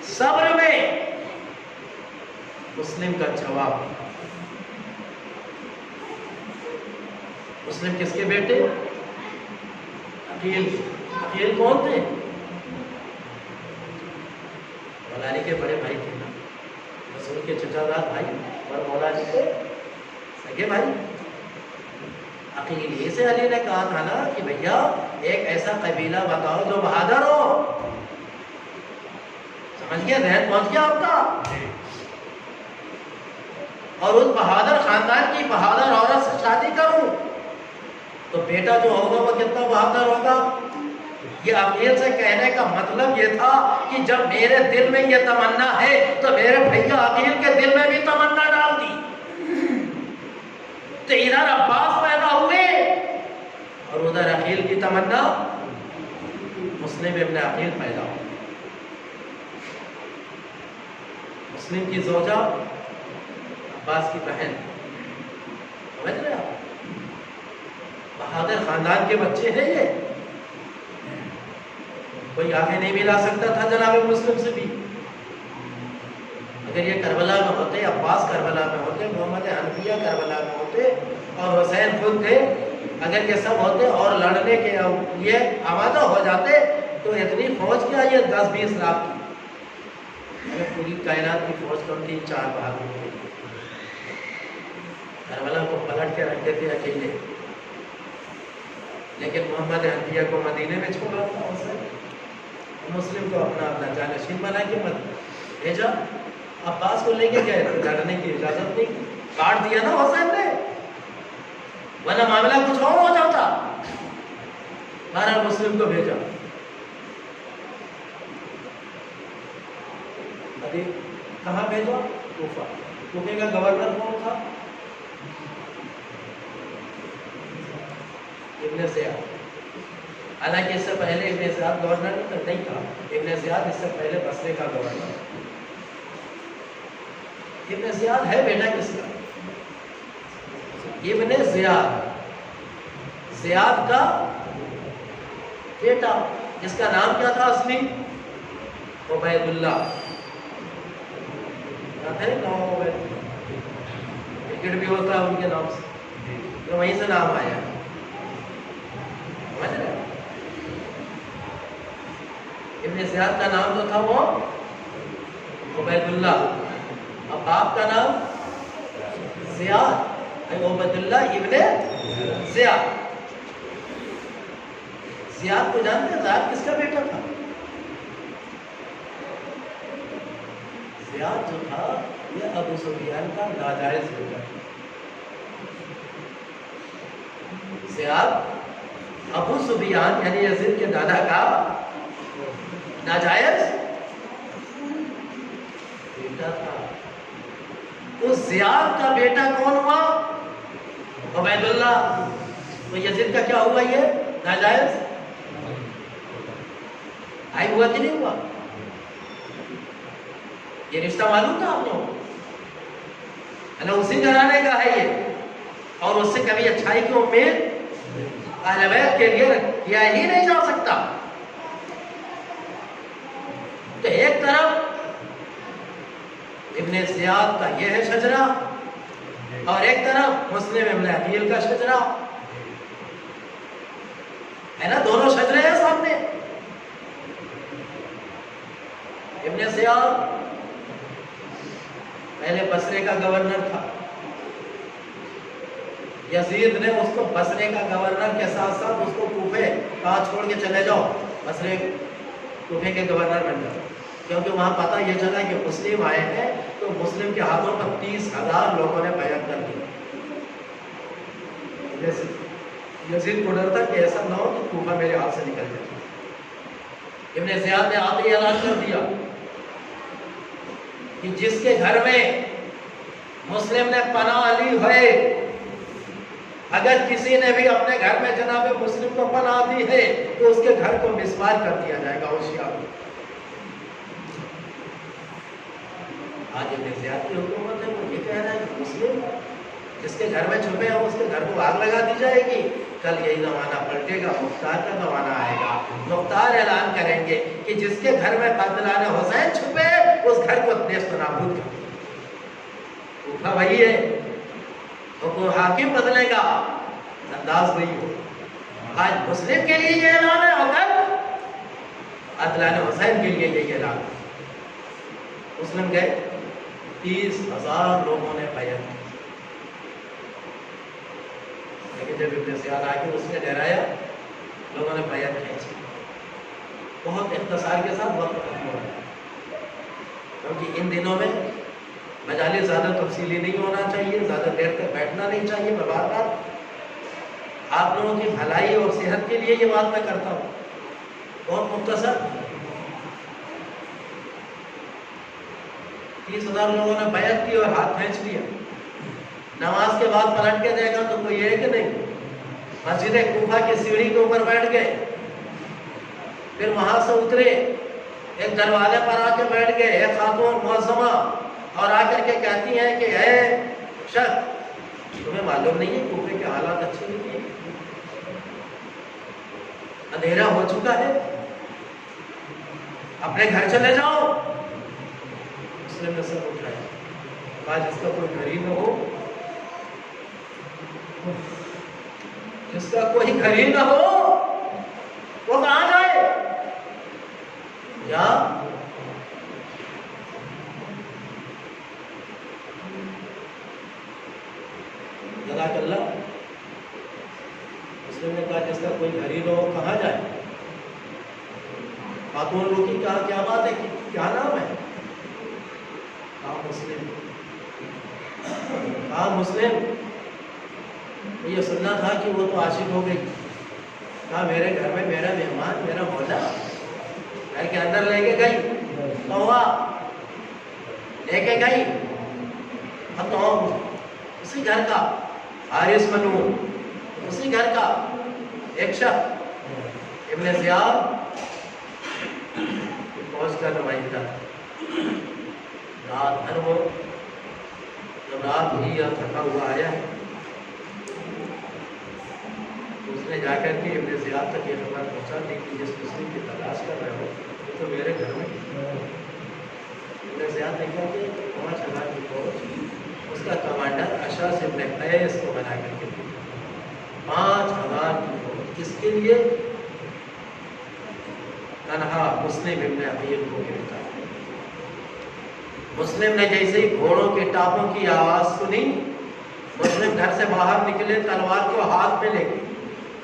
صبر میں مسلم کا جواب۔ مسلم کس کے بیٹے؟ عقیل۔ عقیل کون تھے؟ مولا علی کے بڑے بھائی تھے نا، رسول کے چچا دار بھائی اور مولا علی کے سگے بھائی۔ عقیل ہی سے علی نے کہا تھا نا کہ بھیا ایک ایسا قبیلہ بتاؤ جو بہادر ہو۔ سمجھ گیا؟ ذہن پہنچ گیا آپ کا؟ اور اس بہادر خاندان کی بہادر عورت سے شادی کروں تو بیٹا جو ہوگا وہ کتنا بہادر ہوگا؟ یہ عقیل سے کہنے کا مطلب یہ تھا کہ جب میرے دل میں یہ تمنا ہے تو میرے بھیا عقیل کے دل میں بھی تمنا ڈال دی۔ تو ادھر عباس پیدا ہوئے اور ادھر عقیل کی تمنا، مسلم ابن عقیل پیدا ہوئے۔ مسلم کی زوجہ عباس کی بہن، سمجھ رہے آپ؟ بہادر خاندان کے بچے ہیں یہ، کوئی آگے نہیں ملا سکتا تھا جناب مسلم سے بھی۔ اگر یہ کربلا میں ہوتے، عباس کربلا میں ہوتے، محمد حنفیہ کربلا میں ہوتے اور حسین خود تھے، اگر یہ سب ہوتے اور لڑنے کے لیے آمادہ ہو جاتے تو اتنی فوج کیا، یہ 10-20 لاکھ کی، اگر پوری کائنات کی فوج کم تھی 4 بہادر تھے، کربلا کو پلٹ کے رکھ دیتے اکیلے، لیکن محمد حنفیہ کو مدینے میں چھوڑا تھا حسین، مسلم کو اپنا اپنا جانشین بنا کے مت بھیجا، عباس کو لے کے گئے تو لڑنے کی اجازت نہیں، کاٹ دیا نا حسین نے، ورنہ معاملہ کچھ اور ہو جاتا، بہرحال مسلم کو بھیجا۔ ابھی کہاں بھیجا؟ کوفہ۔ کوفے کا گورنر کون تھا؟ ابن زیاد۔ حالانکہ اس سے پہلے ابن زیاد گورنر نہیں تھا، ابن زیاد اس سے پہلے بصرے کا گورنر۔ ابن زیاد ہے بیٹا کس کا؟ ابن زیاد، زیاد کا بیٹا، جس کا نام کیا تھا اصلی؟ عبید اللہ۔ کرکٹ بھی ہوتا ہے ان کے نام سے، تو وہیں سے نام آیا، سمجھ رہے؟ ابن زیاد کا نام جو تھا وہ عبید اللہ، اب باپ کا نام زیاد، عبید اللہ ابن زیاد۔ زیاد کو جانتے ہیں؟ زیاد کس کا بیٹا تھا؟ زیاد جو تھا یہ ابو سفیان کا ناجائز بیٹا تھا۔ زیاد ابو سفیان یعنی یزید کے دادا کا ناجائز بیٹا تھا۔ اس زیاد کا بیٹا کون ہوا؟ عبید اللہ۔ تو یزید کا کیا ہوا؟ یہ ناجائز بھائی ہوا کہ نہیں ہوا؟ یہ رشتہ معلوم تھا آپ کو؟ اللہ اسی گھرانے کا ہے یہ، اور اس سے کبھی اچھائی کی امید اہل بیت کے لیے کیا ہی نہیں جا سکتا۔ تو ایک طرف ابن زیاد کا یہ ہے شجرہ، اور ایک طرف مسلم ابن عقیل کا شجرہ ہے نا، دونوں شجرے ہیں سامنے۔ ابن زیاد پہلے بصرے کا گورنر تھا، یزید نے اس کو بصرے کا گورنر کے ساتھ ساتھ اس کو کوفے کہا چھوڑ کے چلے جاؤ، بصرے کوفے کے گورنر بن جاؤ، کیونکہ وہاں پتہ یہ چلا کہ مسلم آئے ہیں، تو مسلم کے ہاتھوں پر 30,000 لوگوں نے بیعت کر دی۔ یزید کو ڈر تھا کہ ایسا نہ ہو کہ کوفہ میرے ہاتھ سے نکل جائے۔ ابن زیاد نے آتے ہی اعلان کر دیا کہ جس کے گھر میں مسلم نے پناہ لی ہے، اگر کسی نے بھی اپنے گھر میں جناب مسلم کو پناہ دی ہے تو اس کے گھر کو مسمار کر دیا جائے گا، ہوشیار۔ آج ابن زیاد کی حکومت ہے، وہ یہ کہہ رہا ہے کہ مسلم جس کے گھر میں چھپے ہیں اس کے گھر کو آگ لگا دی جائے گی۔ کل یہی زمانہ پلٹے گا، مختار کا زمانہ آئے گا، مختار اعلان کریں گے کہ جس کے گھر میں قاتلان حسین چھپے اس گھر کو نیست و نابود کر دیں۔ کوفہ وہی ہے، حکم حاکم بدلے گا، انداز وہی ہو۔ آج مسلم کے لیے یہ اعلان ہے، اور کل قاتلان حسین کے لیے یہ اعلان ہے۔ مسلم گئے، 30,000 لوگوں نے بیعت کی، لیکن جب ابن زیاد آ کے اس نے ڈرایا، لوگوں نے بیعت کھینچی۔ بہت اختصار کے ساتھ وقت ختم ہو رہا ہے، کیونکہ ان دنوں میں مجالس زیادہ تفصیلی نہیں ہونا چاہیے، زیادہ دیر تک بیٹھنا نہیں چاہیے۔ میں بار بار آپ لوگوں کی بھلائی اور صحت کے لیے یہ بات میں کرتا ہوں، بہت مختصر۔ 30,000 لوگوں نے بیعت کی اور ہاتھ کھینچ لیا۔ نماز کے بعد پلٹ کے دے گا تو کوئی ہے کہ نہیں؟ مسجد کوفہ کی سیڑھی کے اوپر بیٹھ گئے، پھر وہاں سے اترے، ایک دروازے پر آ کے بیٹھ گئے، ایک خاتون معظمہ، اور آ کر کے کہتی ہیں کہ اے شخص، تمہیں معلوم نہیں ہے کوفے کے حالات اچھے نہیں ہیں، اندھیرا ہو چکا ہے، اپنے گھر چلے جاؤ۔ مسلم نے سر اٹھایا، کہا جس کا کوئی گھر ہی نہ ہو، جس کا کوئی گھر ہی نہ ہو وہ کہاں جائے؟ یا لگا کہ اللہ، مسلم نے کہا جس کا کوئی گھر ہی نہ ہو کہاں جائے؟ خاتون روکی، کہا کیا بات ہے، کیا نام ہے؟ کہا مسلم۔ کہا مسلم، یہ سننا تھا کہ وہ تو عاشق ہو گئی۔ کہا میرے گھر میں میرا مہمان، میرا مولا گھر کے اندر لے کے گئی، کہا لے کے گئی، تو اسی گھر کا حارث منون، اسی گھر کا ایک شخص ابن زیاد فوج کا نمائندہ، رات بھر وہ جب رات ہوئی یا تھکا ہوا آیا، تو اس نے جا کر کے ابن زیاد تک یہ خبر پہنچا دی کہ جس مسلم کی تلاش کر رہے ہو وہ تو میرے گھر میں۔ ابن زیاد نے کہا کہ 5,000 کی فوج، اس کا کمانڈر اشعث ابن قیس کو بنا کر کے 5,000 کی فوج، کس کے لیے؟ تنہا مسلم ابن عقیل کو گرفتار۔ مسلم نے جیسے ہی گھوڑوں کے ٹاپوں کی آواز سنی، مسلم گھر سے باہر نکلے، تلوار کو ہاتھ میں لے گئے،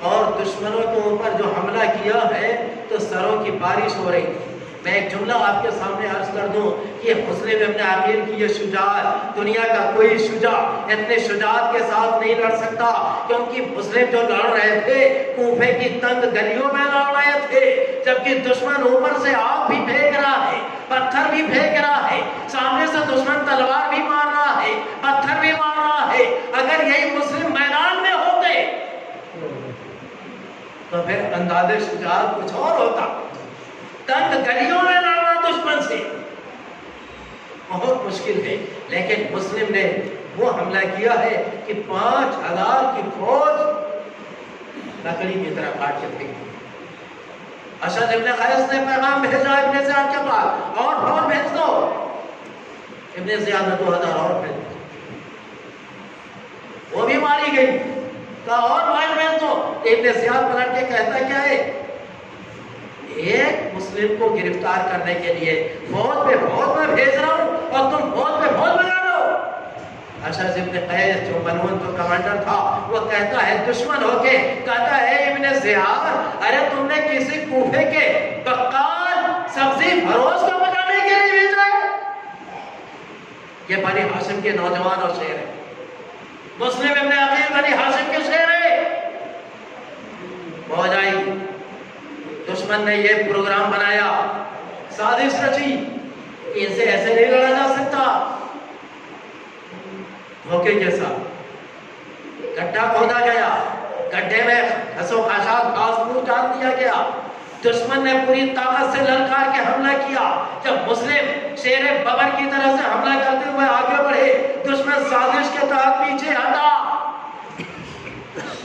اور دشمنوں کے اوپر جو حملہ کیا ہے تو سروں کی بارش ہو رہی تھی۔ میں ایک جملہ آپ کے سامنے عرض کر دوں کہ مسلم ابن عقیل کی یہ شجاعت، دنیا کا کوئی شجاع اتنے شجاعت کے ساتھ نہیں لڑ سکتا، کیونکہ مسلم جو لڑ رہے تھے کوفے کی تنگ گلیوں میں لڑ رہے تھے، جبکہ دشمن اوپر سے آگ بھی پھینک رہا ہے، پتھر بھی پھینک رہا ہے، سامنے سے دشمن تلوار بھی مار رہا ہے، پتھر بھی مار رہا ہے۔ اگر یہی مسلم میدان میں ہوتے تو پھر انداز شجاعت کچھ اور ہوتا۔ تنگ گلیوں میں لڑنا دشمن سے بہت مشکل ہے، لیکن مسلم نے وہ حملہ کیا ہے کہ 5,000 کی فوج لکڑی کی طرح کاٹ کے پھینک۔ اشعث ابن قیس نے پیغام بھیجا ابن زیاد کے پاس، اور فوج بھیج دو۔ ابن زیاد نے 2,000 اور بھیج دو، وہ بھی ماری گئی، کہا اور فوج بھیج دو۔ ابن زیاد پلٹ کے کہتا کیا ہے، ایک مسلم کو گرفتار کرنے کے لیے فوج پہ فوج میں بھیج رہا ہوں اور تم فوج پہ فوج بنا رہے ہو۔ اشعث ابن قیس جو منون جو کمانڈر تھا وہ کہتا ہے دشمن ہو کے، کہتا ہے ابن زیاد، ارے تم نے کسی کوفے کے بقال سبزی فروش کو بچانے کے لیے بھیجا ہے؟ یہ بنی ہاشم کے نوجوان اور شیر ہے، مسلم ابن عقیل بنی ہاشم کے شیر ہے۔ فوج آئی، دشمن نے یہ پروگرام بنایا، سازش رچی، ان سے ایسے نہیں لڑا جا سکتا۔ دھوکے کے ساتھ گڈھا کھودا گیا، گڈھے میں گھسو خاشاک گھاس پھوس ڈال دیا گیا، دشمن نے پوری طاقت سے للکار کے حملہ کیا۔ جب مسلم شیر ببر کی طرح سے حملہ کرتے ہوئے آگے بڑھے، دشمن سازش کے تحت پیچھے ہٹا۔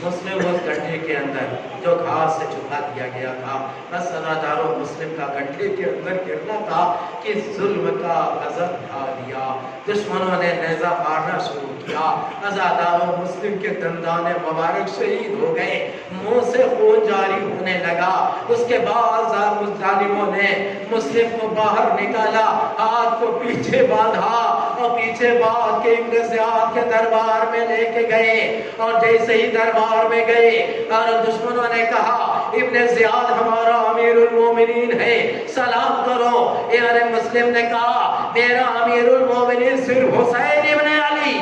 مسلم اس گڈھے کے اندر جو گھاس سے چھپا دیا گیا تھا، بس ازاداروں مسلم کا گڈھے کے اندر گرنا تھا کہ ظلم کا غضب ڈھا دیا، دشمنوں نے نیزہ مارنا شروع کیا، ازاداروں مسلم کے دندان مبارک شہید ہو گئے، منہ سے خون جاری ہونے لگا۔ اس کے بعد ظالموں نے مسلم کو باہر نکالا، ہاتھ کو پیچھے باندھا اور پیچھے باندھ کے ابن زیاد کے دربار میں لے کے گئے، اور جیسے ہی دربار میں گئے اور دشمنوں نے کہا ابن زیاد ہمارا امیر المومنین ہے، سلام کرو۔ ارے مسلم نے کہا میرا امیر المومنین صرف حسین ابن علی،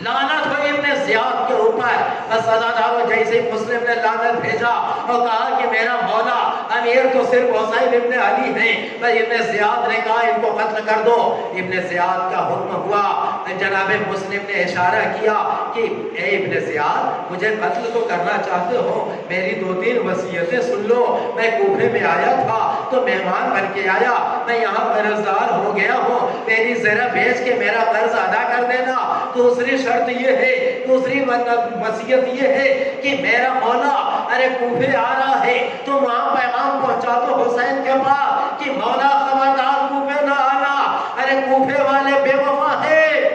لعنت ہو ابن زیاد کے اوپر۔ بس ازاداروں جیسے مسلم نے لعنت بھیجا اور کہا کہ میرا مولا امیر تو صرف حسین ابن علی ہیں، بس ابن زیاد نے کہا ان کو قتل کر دو۔ ابن زیاد کا حکم ہوا، جناب مسلم نے اشارہ کیا کہ اے ابن زیاد مجھے قتل تو کرنا چاہتے ہو، میری 2-3 وصیتیں سن لو۔ میں کوفے میں آیا تھا تو مہمان بن کے آیا، میں یہاں قرضدار ہو گیا ہوں، میری زرہ بیچ کے میرا قرض ادا کر دینا۔ دوسری شرط یہ ہے، دوسری وصیت یہ ہے کہ میرا مولا ارے کوفے آ رہا ہے تو وہاں پیغام پہنچا دو حسین کے پاس کہ مولا خبردار کوفے نہ کوفے والے بے وفا ہیں۔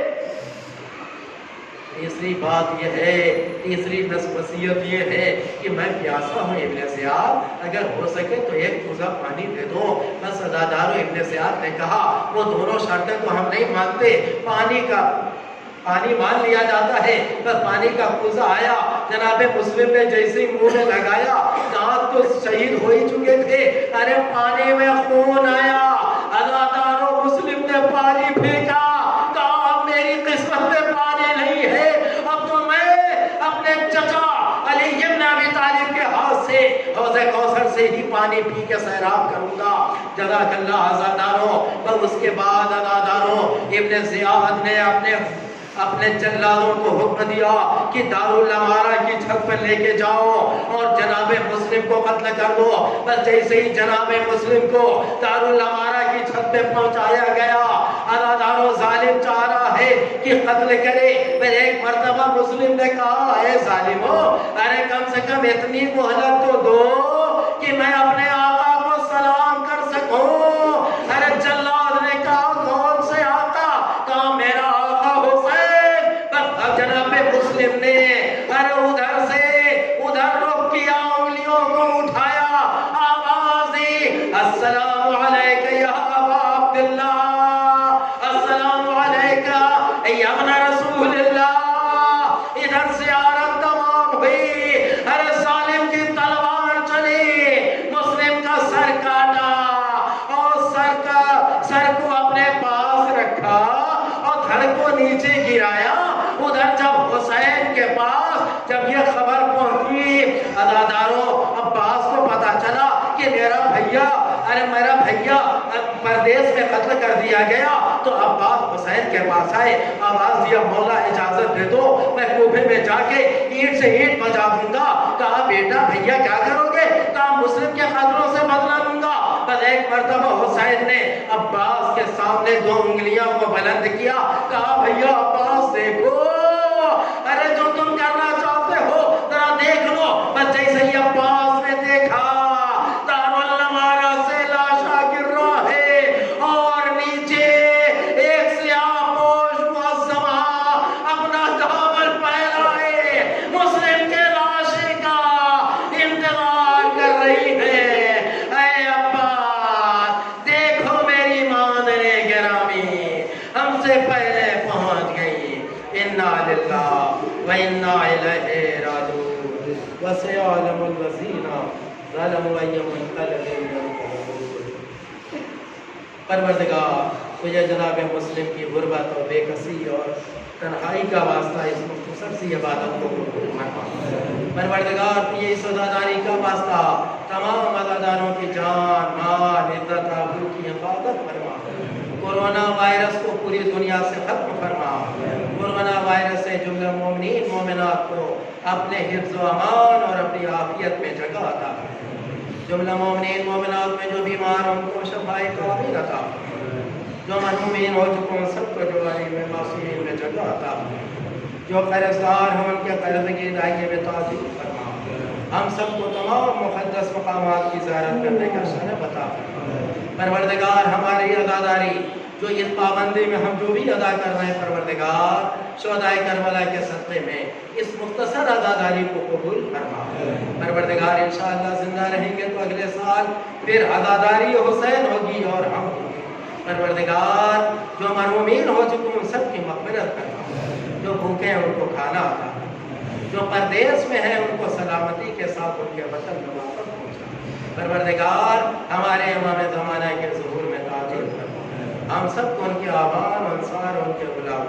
تیسری بات یہ ہے، تیسری نصیحت یہ ہے کہ میں پیاسا ہوں ابن زیاد، اگر ہو سکے تو ایک کوزہ پانی دے دو۔ بس عزادارو ابن زیاد نے کہا وہ دونوں شرطیں تو ہم نہیں مانتے، پانی مان لیا جاتا ہے، پر پانی کا کوزہ آیا، جناب مسلم نے جیسے ہی منہ میں لگایا، دانت تو شہید ہو ہی چکے تھے، ارے پانی میں خون آیا۔ عزادارو مسلم نے پانی پھینکا، کہا میری قسمت میں پانی نہیں ہے، اب تو میں اپنے چچا علی بن ابی طالب کے ہاتھ سے حوض کوثر سے ہی پانی پی کے سیراب کروں گا۔ جزاک اللہ عزادارو۔ پر اس کے بعد عزادارو ابن زیاد نے اپنے جلادوں کو حکم دیا کہ دارالعمارہ کی چھت پر لے کے جاؤ اور جناب مسلم کو قتل کر دو۔ بس جیسے ہی جناب مسلم کو دارالعمارہ کی چھت پہ پہنچایا گیا، عزادارو ظالم چاہ رہا ہے کہ قتل کرے، پھر ایک مرتبہ مسلم نے کہا اے ظالمو، ارے کم سے کم اتنی مہلت تو دو کہ میں اپنے آقا کو سلام کر سکوں۔ ارے جلاد نے کہا کون سے آقا؟ کہا میرا آقا حسین۔ جناب مسلم نے ادھر سے ادھر رخ کیا، انگلیوں کو اٹھایا، آواز دی السلام علیکہ یا ابا عبداللہ، السلام علیکہ یا ابن رسول اللہ۔ ادھر سے عرب تمام ہوئی، ارے ظالم کی تلوار چلی، مسلم کا سر کاٹا اور سر کو اپنے پاس رکھا اور دھڑ کو نیچے گرایا۔ ادھر جب حسین کے پاس جب یہ خبر پہنچی، عزادارو عباس کو پتا چلا کہ میرا بھیا پردیس میں قتل کر دیا گیا، تو عباس حسین کے پاس آئے، آواز دیا مولا اجازت دے دو میں کوفے میں جا کے اینٹ سے اینٹ بجا دوں گا۔ کہا بیٹا بھیا کیا کرو گے؟ کہا مسلم کے قتلوں سے بدلہ لوں گا۔ بس ایک مرتبہ حسین نے عباس کے سامنے دو انگلیاں کو بلند کیا، کہا بھیا عباس دیکھو، ارے جو تم کرنا چاہتے ہو ذرا دیکھ لو۔ بس جیسے ہی عباس نے دیکھا، دارالعمارہ سے لاشا گر رہا ہے اور نیچے ایک سیاہ پوش معظمہ اپنا دامن پھیلائے مسلم کے لاشے کا انتظار کر رہی ہے۔ اے عباس دیکھو میری مادر گرامی ہم سے پہلے پہنچ گئی، انا للہ و انا الیہ راجعون، وسیعلم الذین ظلموا ای منقلب ینقلبون۔ پروردگار تجھے جناب مسلم کی غربت اور بے کسی اور تنہائی کا واسطہ اس مختصر سی عبادت کو قبول فرما۔ پروردگار تجھے اس عزاداری کا واسطہ تمام عزاداروں کی جان مال عزت آبرو کی حفاظت فرما۔ کورونا وائرس کو پوری دنیا سے ختم فرما۔ کورونا وائرس سے جملہ مومنین مومنات کو اپنے حفظ و امان اور اپنی عافیت میں جگہ عطا فرما۔ جملہ مومنین مومنات میں جو بیمار ان کو شفاء کامل عطا فرما۔ جو محرومین ہو چکے ان سب کو جواری میں معصومین میں جگہ عطا فرما۔ جو قرض دار ہیں ان کے قرض کی ادائیگی میں تعجیل فرما۔ ہم سب کو تمام مقدس مقامات کی زیارت کرنے کا شرف عطا فرما۔ پروردگار ہماری عزاداری جو اس پابندی میں ہم جو بھی ادا کر رہے ہیں، پروردگار شہدائے کربلا کے صدقے میں اس مختصر عزاداری کو قبول فرما۔ پروردگار انشاءاللہ زندہ رہیں گے تو اگلے سال پھر عزاداری حسین ہوگی اور ہم ہوں گے۔ پروردگار جو مرحومین ہو چکے ان سب کی مغفرت کرنا، جو بھوکے ہیں ان کو کھانا عطا کرنا، جو پردیس میں ہیں ان کو سلامتی کے ساتھ ان کے وطن میں واپس پہنچا۔ پروردگار ہمارے امام زمانہ کے ظہور میں تعجیل فرما۔ ہم سب کو ان کے آبان انصار اور ان کے غلام